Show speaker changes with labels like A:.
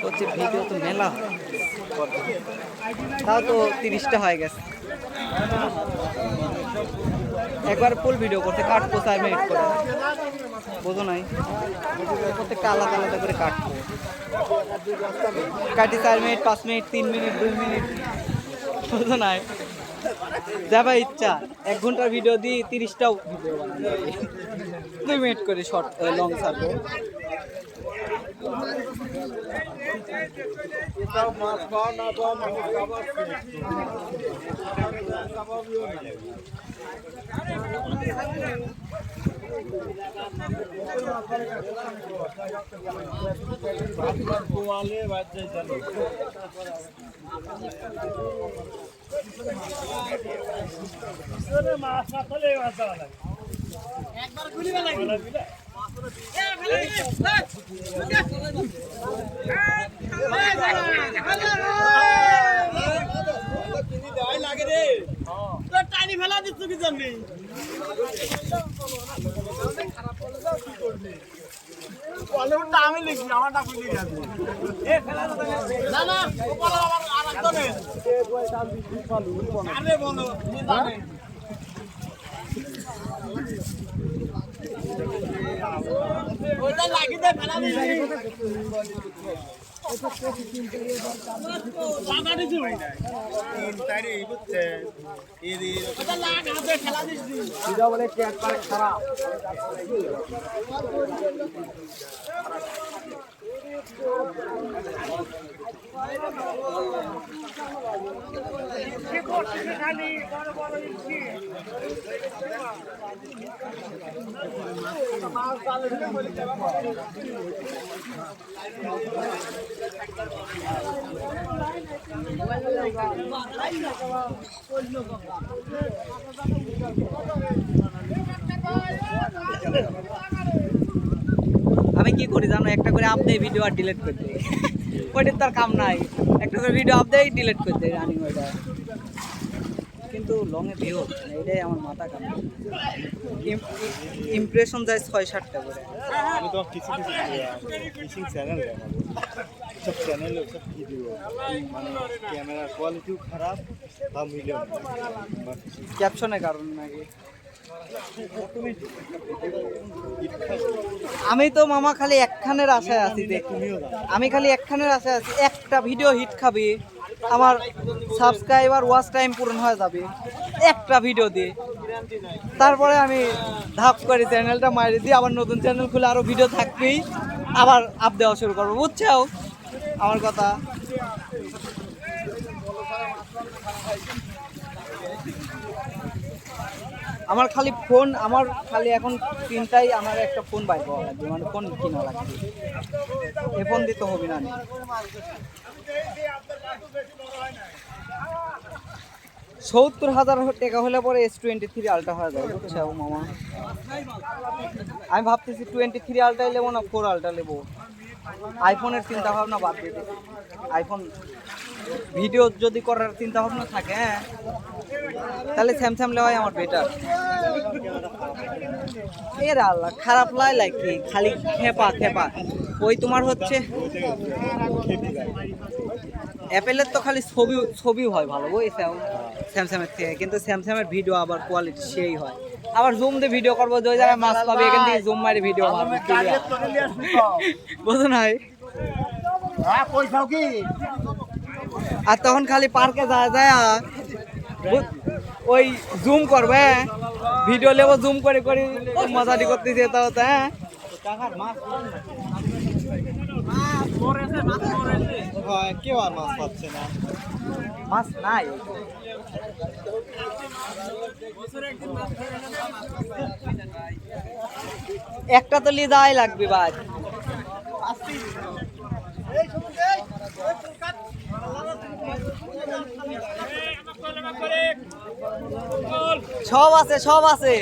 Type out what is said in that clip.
A: হচ্ছে ভিডিও তো মেলা তাও তো 30টা হয়ে গেছে। একবার ফুল ভিডিও করতে কাটবো 4 মিনিট করে, বোঝো নাই প্রত্যেকটা আলাদা আলাদা করে কাটবো, কাটি 4 মিনিট 5 মিনিট 3 মিনিট 2 মিনিট, বোঝো নাই যাবা ইচ্ছা 1 ঘন্টার ভিডিও দিই 30টাও ভিডিও 2 মিনিট করে শর্ট লং ছাড়বো।
B: একবার খুলিবা লাগবে টাইনি ফেলা দিচ্ছ কি জানি আমি লিখি আমারটা খুলে গেছে না না আমার আরেকজনের আরে বলো ওটা লাগি দে ফেলা দিছি লাগা দিছি তিন তারে বুঝছে এই ওটা লাগা দে ফেলা দিছি সিধা বলে কি একবার খারাপ খালি বড় বড় ইচ্ছি
A: আমি কি করি জানো, একটা করে আপ দেই ভিডিও আর ডিলিট করে দিই, ওইটার তার কাম নাই, একটা করে ভিডিও আপ দেই ডিলিট করে দেই রানিং ওইটা, কিন্তু লং এ ভিউ এটাই আমার মাথা কাম, ইমপ্রেশন যায় 6-7টা করে।
C: আমি তো কিছু কিছু ফিশিং চ্যানেল দেখাবো, সব চ্যানেলে সব ভিডিও মানে ক্যামেরার কোয়ালিটিও খারাপ বা মিলিয়ন
A: ক্যাপশনের কারণে নাকি। আমি তো মামা খালি একখানের আশায় আছি, আমি খালি একখানের আশায় আছি, একটা ভিডিও হিট খাবি আমার সাবস্ক্রাইবার ওয়াচ টাইম পূরণ হয়ে যাবে একটা ভিডিও দিয়ে, তারপরে আমি ধাপ করে চ্যানেলটা মারি দিই, আবার নতুন চ্যানেল খুলে আরও ভিডিও থাকবেই, আবার আপ দেওয়া শুরু করবো, বুঝছো আমার কথা। আমার খালি ফোন, আমার খালি এখন চিন্তাই আমার একটা ফোন বাইর করা লাগবে, মানে ফোন কিনা লাগবে, এ ফোন দিতে হবে না। 70,000 টাকা হলে পরে S23 আলট্রা হয়ে যায়, বুঝছো মামা। আমি ভাবতেছি 23 আলট্রাই নেবো না 4 আলট্রা নেবো, আইফোনের চিন্তা ভাবনা বাদ দিয়ে দেবো। আইফোন ভিডিও যদি করার চিন্তা ভাবনা থাকে, হ্যাঁ তাহলে স্যামসাং নেওয়াই আমার বেটার। এর আল্লাহ খারাপ লাগে খালি খেপা খেপা, ওই তোমার হচ্ছে অ্যাপেলের তো খালি ছবি হয় ভালো ওই স্যামসাংয়ের থেকে, কিন্তু স্যামসাংয়ের ভিডিও আবার কোয়ালিটি সেই হয়, আবার জুম দিয়ে ভিডিও করবো, যে জায়গায় মাছ পাবে এখান থেকে জুম মারি ভিডিও বুঝো নাই। আর তখন খালি পার্কে যায় যায় ওই জুম করবে ভিডিও নেবো, জুম করে করে মজাটি করতে যেতে হতো। হ্যাঁ
C: কেউ আর মাছ পাচ্ছে না,
A: মাছ নাই, একটা তো নিয়ে যাওয়াই লাগবে ভাই। সব আছে সব আছে।